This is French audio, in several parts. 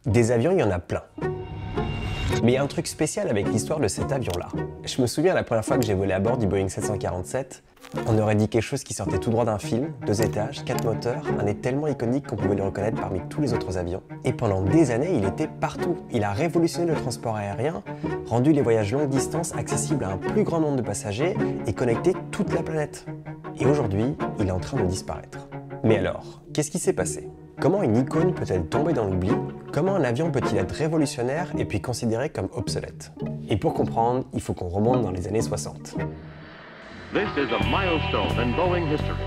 Des avions, il y en a plein. Mais il y a un truc spécial avec l'histoire de cet avion-là. Je me souviens la première fois que j'ai volé à bord du Boeing 747, on aurait dit quelque chose qui sortait tout droit d'un film, 2 étages, 4 moteurs, un nez tellement iconique qu'on pouvait le reconnaître parmi tous les autres avions. Et pendant des années, il était partout. Il a révolutionné le transport aérien, rendu les voyages longue distance accessibles à un plus grand nombre de passagers et connecté toute la planète. Et aujourd'hui, il est en train de disparaître. Mais alors, qu'est-ce qui s'est passé ? Comment une icône peut-elle tomber dans l'oubli? Comment un avion peut-il être révolutionnaire et puis considéré comme obsolète? Et pour comprendre, il faut qu'on remonte dans les années 60. This is a milestone in Boeing history.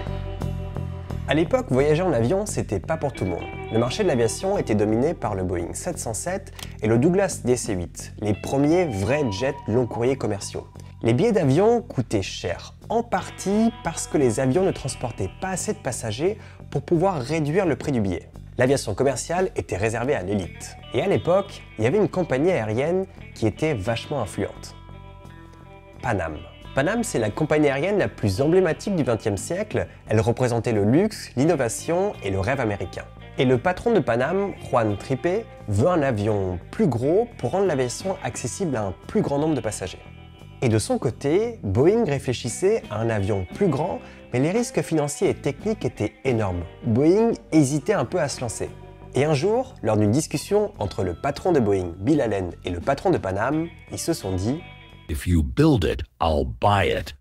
À l'époque, voyager en avion, c'était pas pour tout le monde. Le marché de l'aviation était dominé par le Boeing 707 et le Douglas DC-8, les premiers vrais jets long courrier commerciaux. Les billets d'avion coûtaient cher, en partie parce que les avions ne transportaient pas assez de passagers pour pouvoir réduire le prix du billet. L'aviation commerciale était réservée à l'élite. Et à l'époque, il y avait une compagnie aérienne qui était vachement influente. Pan Am. Pan Am, c'est la compagnie aérienne la plus emblématique du XXe siècle. Elle représentait le luxe, l'innovation et le rêve américain. Et le patron de Pan Am, Juan Trippe, veut un avion plus gros pour rendre l'aviation accessible à un plus grand nombre de passagers. Et de son côté, Boeing réfléchissait à un avion plus grand, mais les risques financiers et techniques étaient énormes. Boeing hésitait un peu à se lancer. Et un jour, lors d'une discussion entre le patron de Boeing, Bill Allen, et le patron de Pan Am, ils se sont dit « If you build it, I'll buy it.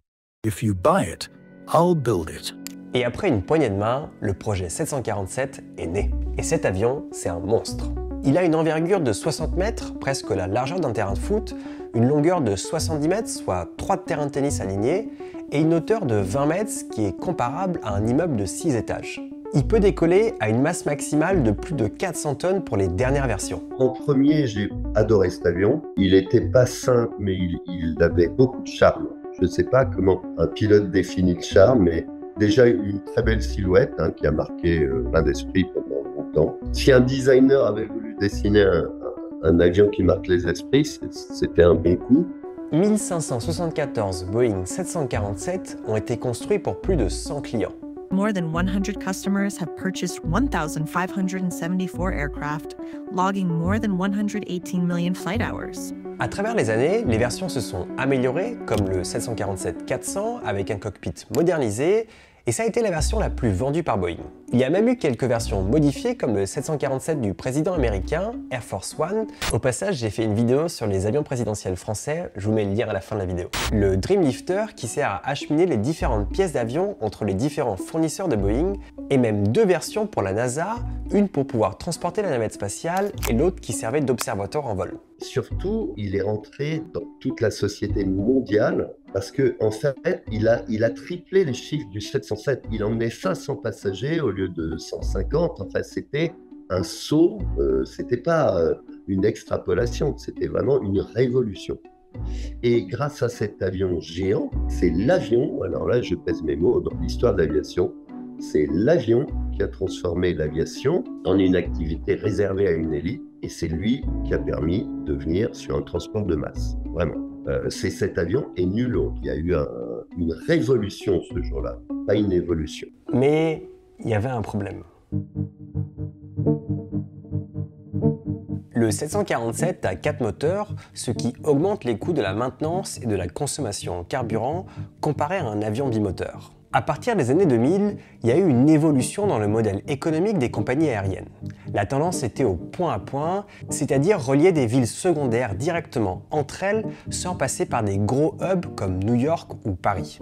If you buy it, I'll build it. » Et après une poignée de main, le projet 747 est né. Et cet avion, c'est un monstre. Il a une envergure de 60 mètres, presque la largeur d'un terrain de foot, une longueur de 70 mètres, soit 3 terrains de tennis alignés, et une hauteur de 20 mètres, ce qui est comparable à un immeuble de 6 étages. Il peut décoller à une masse maximale de plus de 400 tonnes pour les dernières versions. En premier, j'ai adoré cet avion. Il n'était pas simple, mais il avait beaucoup de charme. Je ne sais pas comment un pilote définit le charme, mais déjà une très belle silhouette qui a marqué plein d'esprits pendant longtemps. Si un designer avait voulu dessiner un avion qui marque les esprits, c'était un bon coup. 1574 Boeing 747 ont été construits pour plus de 100 clients. More than 100 customers have purchased 1,574 aircraft, logging more than 118 million flight hours. À travers les années, les versions se sont améliorées, comme le 747-400 avec un cockpit modernisé, et ça a été la version la plus vendue par Boeing. Il y a même eu quelques versions modifiées comme le 747 du président américain, Air Force One. Au passage, j'ai fait une vidéo sur les avions présidentiels français, je vous mets le lien à la fin de la vidéo. Le Dreamlifter qui sert à acheminer les différentes pièces d'avion entre les différents fournisseurs de Boeing, et même 2 versions pour la NASA, une pour pouvoir transporter la navette spatiale et l'autre qui servait d'observateur en vol. Surtout, il est rentré dans toute la société mondiale parce que en fait, il a triplé les chiffres du 707. Il emmenait 500 passagers au lieu de 150. Enfin, c'était un saut. C'était pas une extrapolation. C'était vraiment une révolution. Et grâce à cet avion géant, c'est l'avion. Alors là, je pèse mes mots dans l'histoire de l'aviation. C'est l'avion qui a transformé l'aviation en une activité réservée à une élite. Et c'est lui qui a permis de venir sur un transport de masse, vraiment. C'est cet avion et nul autre. Il y a eu une révolution ce jour-là, pas une évolution. Mais il y avait un problème. Le 747 a 4 moteurs, ce qui augmente les coûts de la maintenance et de la consommation en carburant comparé à un avion bimoteur. À partir des années 2000, il y a eu une évolution dans le modèle économique des compagnies aériennes. La tendance était au point à point, c'est-à-dire relier des villes secondaires directement entre elles sans passer par des gros hubs comme New York ou Paris.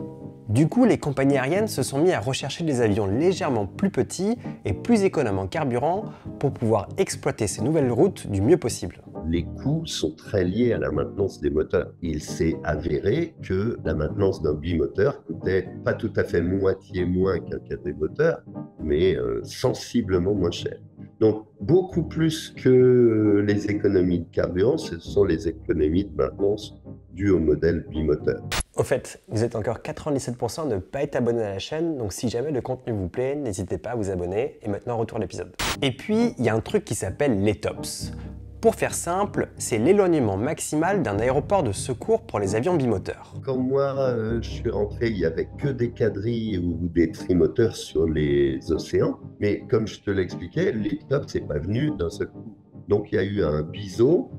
Du coup, les compagnies aériennes se sont mis à rechercher des avions légèrement plus petits et plus économes en carburant pour pouvoir exploiter ces nouvelles routes du mieux possible. Les coûts sont très liés à la maintenance des moteurs. Il s'est avéré que la maintenance d'un bimoteur coûtait pas tout à fait moitié moins qu'un quadrimoteur, mais sensiblement moins cher. Donc, beaucoup plus que les économies de carburant, ce sont les économies de maintenance dues au modèle bimoteur. Au fait, vous êtes encore 97% de ne pas être abonné à la chaîne, donc si jamais le contenu vous plaît, n'hésitez pas à vous abonner. Et maintenant, retour à l'épisode. Et puis, il y a un truc qui s'appelle l'ETOPS. Pour faire simple, c'est l'éloignement maximal d'un aéroport de secours pour les avions bimoteurs. Quand moi, je suis rentré, il n'y avait que des quadrilles ou des trimoteurs sur les océans. Mais comme je te l'expliquais, l'ETOPS n'est pas venu d'un seul coup. Donc il y a eu un biseau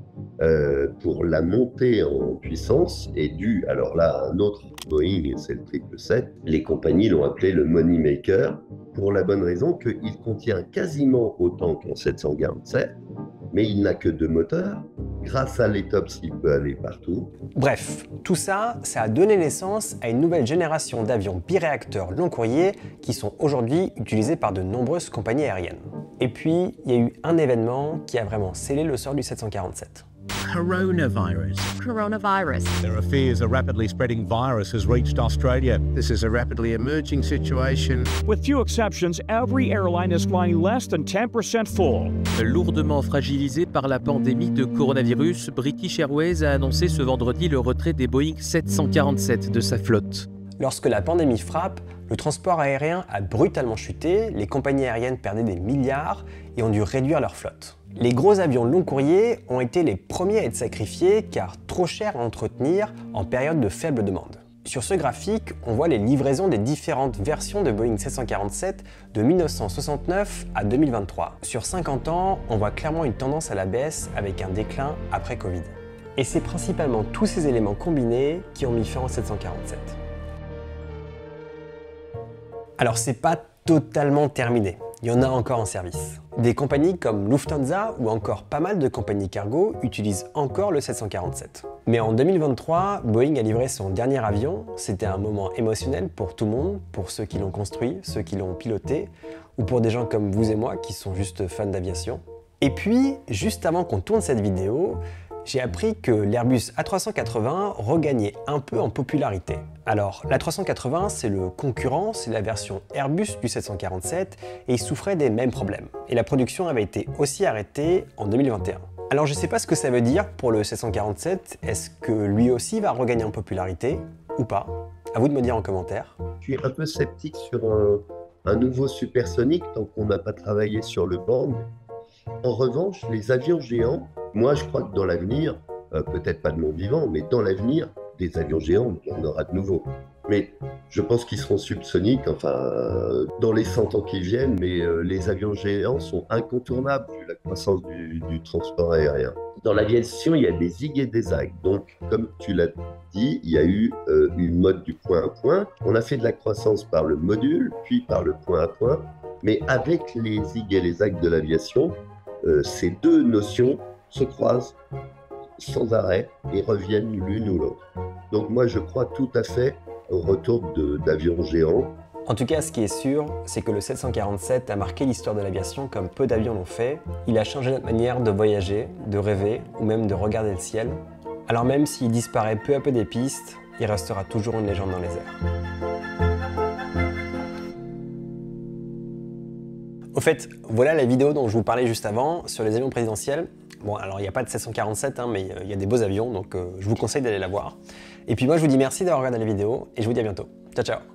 pour la montée en puissance et dû, alors là, à un autre Boeing, c'est le 777, les compagnies l'ont appelé le Money Maker pour la bonne raison qu'il contient quasiment autant qu'un 747, mais il n'a que 2 moteurs. Grâce à l'ETOPS, il peut aller partout. Bref, tout ça, ça a donné naissance à une nouvelle génération d'avions biréacteurs long courrier qui sont aujourd'hui utilisés par de nombreuses compagnies aériennes. Et puis, il y a eu un événement qui a vraiment scellé le sort du 747. Coronavirus. Coronavirus. There are fears a rapidly spreading virus has reached Australia. This is a rapidly emerging situation. With few exceptions, every airline is flying less than 10% full. Lourdement fragilisé par la pandémie de coronavirus, British Airways a annoncé ce vendredi le retrait des Boeing 747 de sa flotte. Lorsque la pandémie frappe, le transport aérien a brutalement chuté, les compagnies aériennes perdaient des milliards et ont dû réduire leur flotte. Les gros avions long courrier ont été les premiers à être sacrifiés car trop chers à entretenir en période de faible demande. Sur ce graphique, on voit les livraisons des différentes versions de Boeing 747 de 1969 à 2023. Sur 50 ans, on voit clairement une tendance à la baisse avec un déclin après Covid. Et c'est principalement tous ces éléments combinés qui ont mis fin au 747. Alors c'est pas totalement terminé, il y en a encore en service. Des compagnies comme Lufthansa ou encore pas mal de compagnies cargo utilisent encore le 747. Mais en 2023, Boeing a livré son dernier avion, c'était un moment émotionnel pour tout le monde, pour ceux qui l'ont construit, ceux qui l'ont piloté, ou pour des gens comme vous et moi qui sont juste fans d'aviation. Et puis, juste avant qu'on tourne cette vidéo, j'ai appris que l'Airbus A380 regagnait un peu en popularité. Alors, l'A380, c'est le concurrent, c'est la version Airbus du 747 et il souffrait des mêmes problèmes. Et la production avait été aussi arrêtée en 2021. Alors, je ne sais pas ce que ça veut dire pour le 747. Est-ce que lui aussi va regagner en popularité ou pas? À vous de me dire en commentaire. Je suis un peu sceptique sur un nouveau supersonique tant qu'on n'a pas travaillé sur le band. En revanche, les avions géants, moi je crois que dans l'avenir, peut-être pas de mon vivant, mais dans l'avenir, des avions géants, il y en aura de nouveaux. Mais je pense qu'ils seront subsoniques, dans les 100 ans qui viennent, mais les avions géants sont incontournables vu la croissance du transport aérien. Dans l'aviation, il y a des zigs et des zags. Donc, comme tu l'as dit, il y a eu une mode du point à point. On a fait de la croissance par le module, puis par le point à point. Mais avec les zigs et les zags de l'aviation, ces deux notions se croisent sans arrêt et reviennent l'une ou l'autre. Donc moi, je crois tout à fait au retour d'avions géants. En tout cas, ce qui est sûr, c'est que le 747 a marqué l'histoire de l'aviation comme peu d'avions l'ont fait. Il a changé notre manière de voyager, de rêver ou même de regarder le ciel. Alors même s'il disparaît peu à peu des pistes, il restera toujours une légende dans les airs. Au fait, voilà la vidéo dont je vous parlais juste avant sur les avions présidentiels. Bon, alors il n'y a pas de 747, mais il y a des beaux avions, donc je vous conseille d'aller la voir. Et puis moi, je vous dis merci d'avoir regardé la vidéo et je vous dis à bientôt. Ciao, ciao!